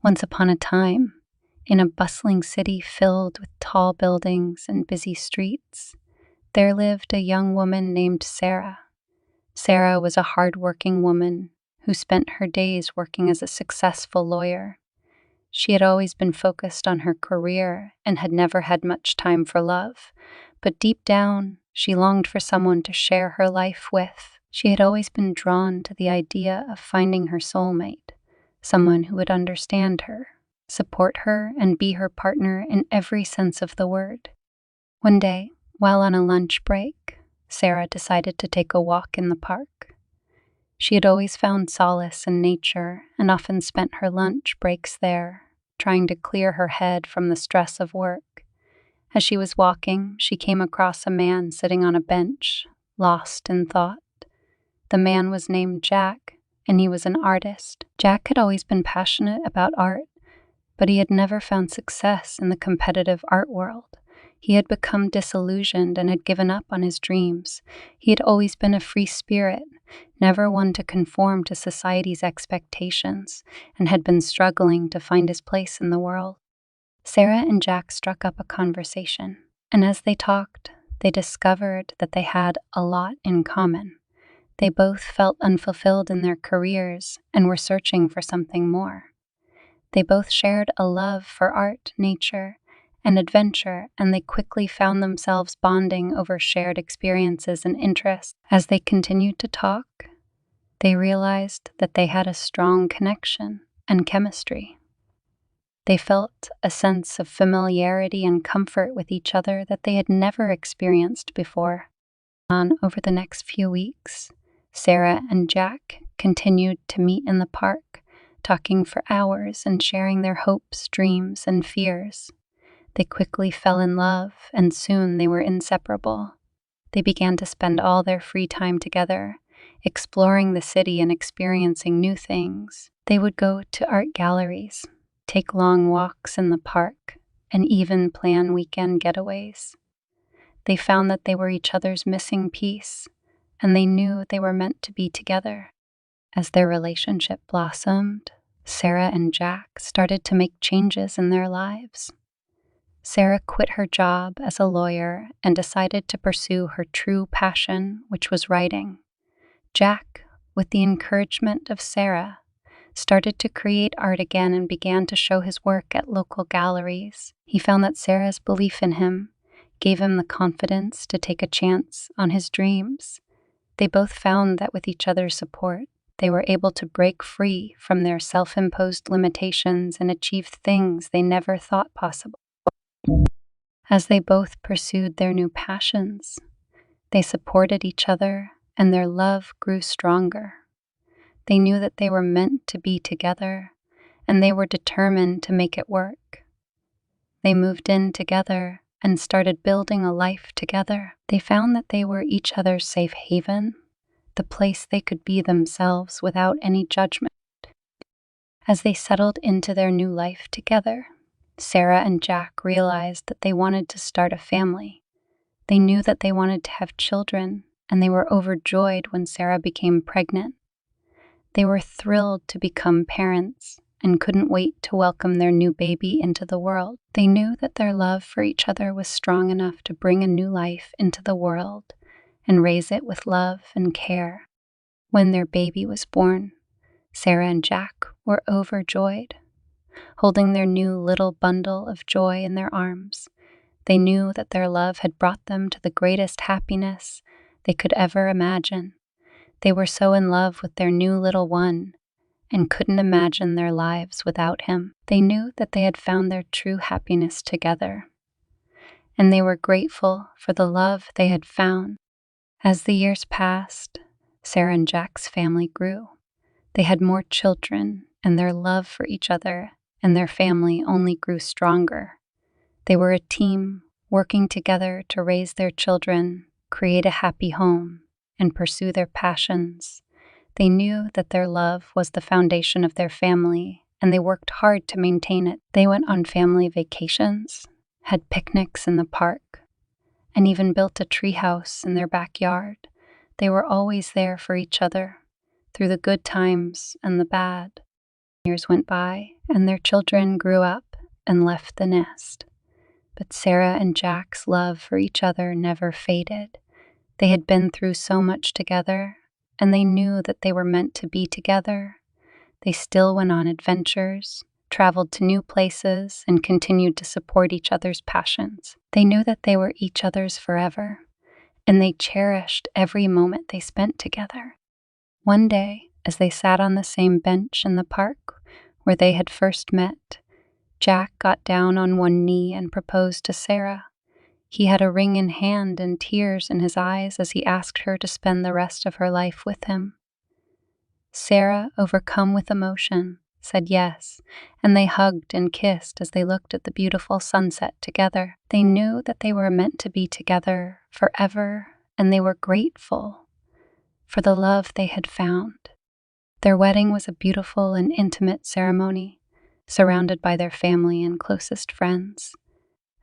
Once upon a time, in a bustling city filled with tall buildings and busy streets, there lived a young woman named Sarah. Sarah was a hard-working woman who spent her days working as a successful lawyer. She had always been focused on her career and had never had much time for love, but deep down, she longed for someone to share her life with. She had always been drawn to the idea of finding her soulmate, someone who would understand her, support her, and be her partner in every sense of the word. One day, while on a lunch break, Sarah decided to take a walk in the park. She had always found solace in nature and often spent her lunch breaks there, trying to clear her head from the stress of work. As she was walking, she came across a man sitting on a bench, lost in thought. The man was named Jack, and he was an artist. Jack had always been passionate about art, but he had never found success in the competitive art world. He had become disillusioned and had given up on his dreams. He had always been a free spirit, never one to conform to society's expectations, and had been struggling to find his place in the world. Sarah and Jack struck up a conversation, and as they talked, they discovered that they had a lot in common. They both felt unfulfilled in their careers and were searching for something more. They both shared a love for art, nature, and adventure, and they quickly found themselves bonding over shared experiences and interests. As they continued to talk, they realized that they had a strong connection and chemistry. They felt a sense of familiarity and comfort with each other that they had never experienced before. Over the next few weeks, Sarah and Jack continued to meet in the park, talking for hours and sharing their hopes, dreams, and fears. They quickly fell in love, and soon they were inseparable. They began to spend all their free time together, exploring the city and experiencing new things. They would go to art galleries, take long walks in the park, and even plan weekend getaways. They found that they were each other's missing piece, and they knew they were meant to be together. As their relationship blossomed, Sarah and Jack started to make changes in their lives. Sarah quit her job as a lawyer and decided to pursue her true passion, which was writing. Jack, with the encouragement of Sarah, started to create art again and began to show his work at local galleries. He found that Sarah's belief in him gave him the confidence to take a chance on his dreams. They both found that with each other's support, they were able to break free from their self-imposed limitations and achieve things they never thought possible. As they both pursued their new passions, they supported each other and their love grew stronger. They knew that they were meant to be together, and they were determined to make it work. They moved in together and started building a life together. They found that they were each other's safe haven, the place they could be themselves without any judgment. As they settled into their new life together, Sarah and Jack realized that they wanted to start a family. They knew that they wanted to have children, and they were overjoyed when Sarah became pregnant. They were thrilled to become parents and couldn't wait to welcome their new baby into the world. They knew that their love for each other was strong enough to bring a new life into the world and raise it with love and care. When their baby was born, Sarah and Jack were overjoyed. Holding their new little bundle of joy in their arms, they knew that their love had brought them to the greatest happiness they could ever imagine. They were so in love with their new little one and couldn't imagine their lives without him. They knew that they had found their true happiness together, and they were grateful for the love they had found. As the years passed, Sarah and Jack's family grew. They had more children, and their love for each other and their family only grew stronger. They were a team working together to raise their children, create a happy home, and pursue their passions. They knew that their love was the foundation of their family, and they worked hard to maintain it. They went on family vacations, had picnics in the park, and even built a treehouse in their backyard. They were always there for each other, through the good times and the bad. Years went by, and their children grew up and left the nest. But Sarah and Jack's love for each other never faded. They had been through so much together, and they knew that they were meant to be together. They still went on adventures, traveled to new places, and continued to support each other's passions. They knew that they were each other's forever, and they cherished every moment they spent together. One day, as they sat on the same bench in the park where they had first met, Jack got down on one knee and proposed to Sarah. He had a ring in hand and tears in his eyes as he asked her to spend the rest of her life with him. Sarah, overcome with emotion, said yes, and they hugged and kissed as they looked at the beautiful sunset together. They knew that they were meant to be together forever, and they were grateful for the love they had found. Their wedding was a beautiful and intimate ceremony, surrounded by their family and closest friends.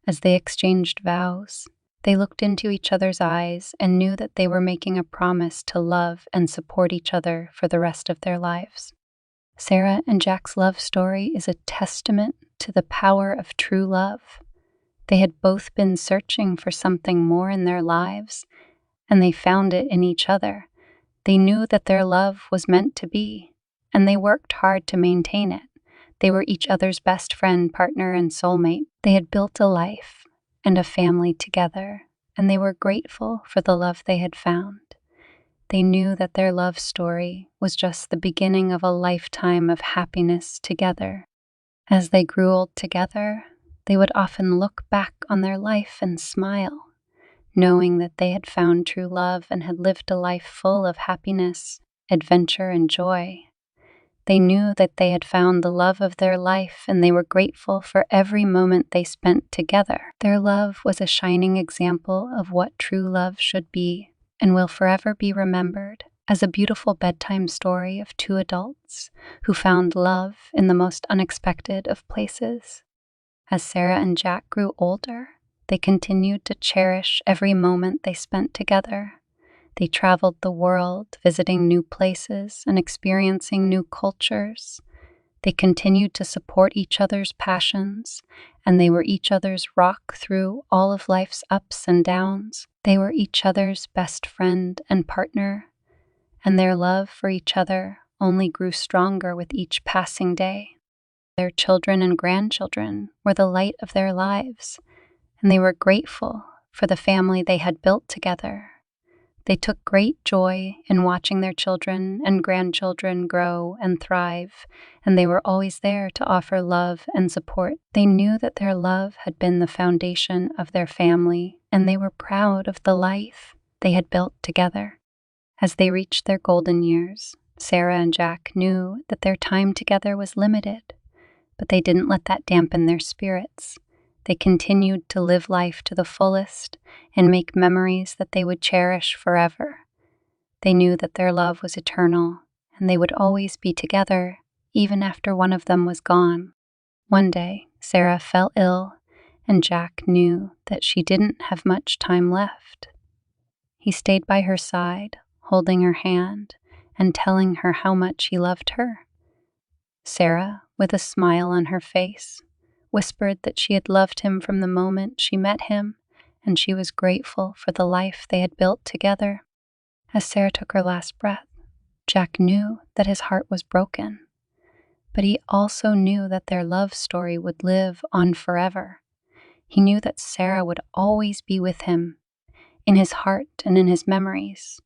As they exchanged vows, they looked into each other's eyes and knew that they were making a promise to love and support each other for the rest of their lives. Sarah and Jack's love story is a testament to the power of true love. They had both been searching for something more in their lives, and they found it in each other. They knew that their love was meant to be, and they worked hard to maintain it. They were each other's best friend, partner, and soulmate. They had built a life and a family together, and they were grateful for the love they had found. They knew that their love story was just the beginning of a lifetime of happiness together. As they grew old together, they would often look back on their life and smile, knowing that they had found true love and had lived a life full of happiness, adventure, and joy. They knew that they had found the love of their life, and they were grateful for every moment they spent together. Their love was a shining example of what true love should be, and will forever be remembered as a beautiful bedtime story of two adults who found love in the most unexpected of places. As Sarah and Jack grew older, they continued to cherish every moment they spent together. They traveled the world, visiting new places and experiencing new cultures. They continued to support each other's passions, and they were each other's rock through all of life's ups and downs. They were each other's best friend and partner, and their love for each other only grew stronger with each passing day. Their children and grandchildren were the light of their lives, and they were grateful for the family they had built together. They took great joy in watching their children and grandchildren grow and thrive, and they were always there to offer love and support. They knew that their love had been the foundation of their family, and they were proud of the life they had built together. As they reached their golden years, Sarah and Jack knew that their time together was limited, but they didn't let that dampen their spirits. They continued to live life to the fullest and make memories that they would cherish forever. They knew that their love was eternal, and they would always be together, even after one of them was gone. One day, Sarah fell ill, and Jack knew that she didn't have much time left. He stayed by her side, holding her hand and telling her how much he loved her. Sarah, with a smile on her face, whispered that she had loved him from the moment she met him, and she was grateful for the life they had built together. As Sarah took her last breath, Jack knew that his heart was broken, but he also knew that their love story would live on forever. He knew that Sarah would always be with him, in his heart and in his memories.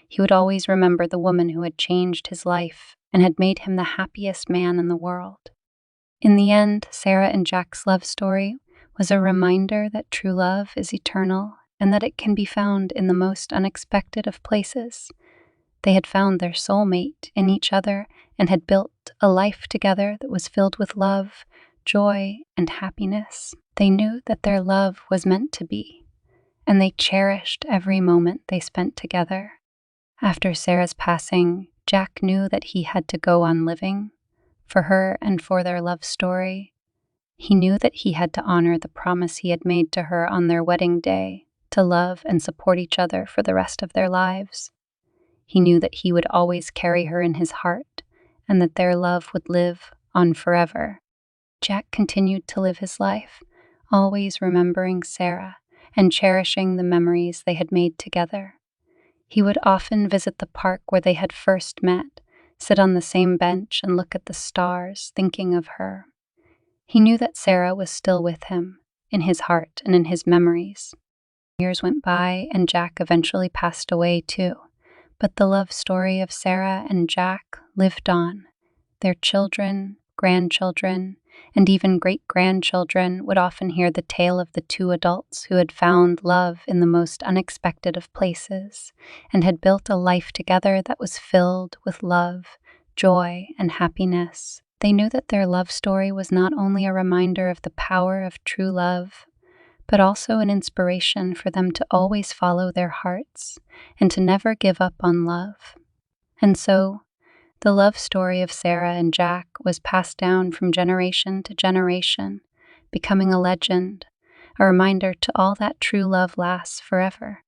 He would always remember the woman who had changed his life and had made him the happiest man in the world. In the end, Sarah and Jack's love story was a reminder that true love is eternal and that it can be found in the most unexpected of places. They had found their soulmate in each other and had built a life together that was filled with love, joy, and happiness. They knew that their love was meant to be, and they cherished every moment they spent together. After Sarah's passing, Jack knew that he had to go on living, for her and for their love story. He knew that he had to honor the promise he had made to her on their wedding day, to love and support each other for the rest of their lives. He knew that he would always carry her in his heart and that their love would live on forever. Jack continued to live his life, always remembering Sarah and cherishing the memories they had made together. He would often visit the park where they had first met, sit on the same bench and look at the stars, thinking of her. He knew that Sarah was still with him, in his heart and in his memories. Years went by, and Jack eventually passed away too. But the love story of Sarah and Jack lived on. Their children, grandchildren, and even great-grandchildren would often hear the tale of the two adults who had found love in the most unexpected of places and had built a life together that was filled with love, joy, and happiness. They knew that their love story was not only a reminder of the power of true love, but also an inspiration for them to always follow their hearts and to never give up on love. And so, the love story of Sarah and Jack was passed down from generation to generation, becoming a legend, a reminder to all that true love lasts forever.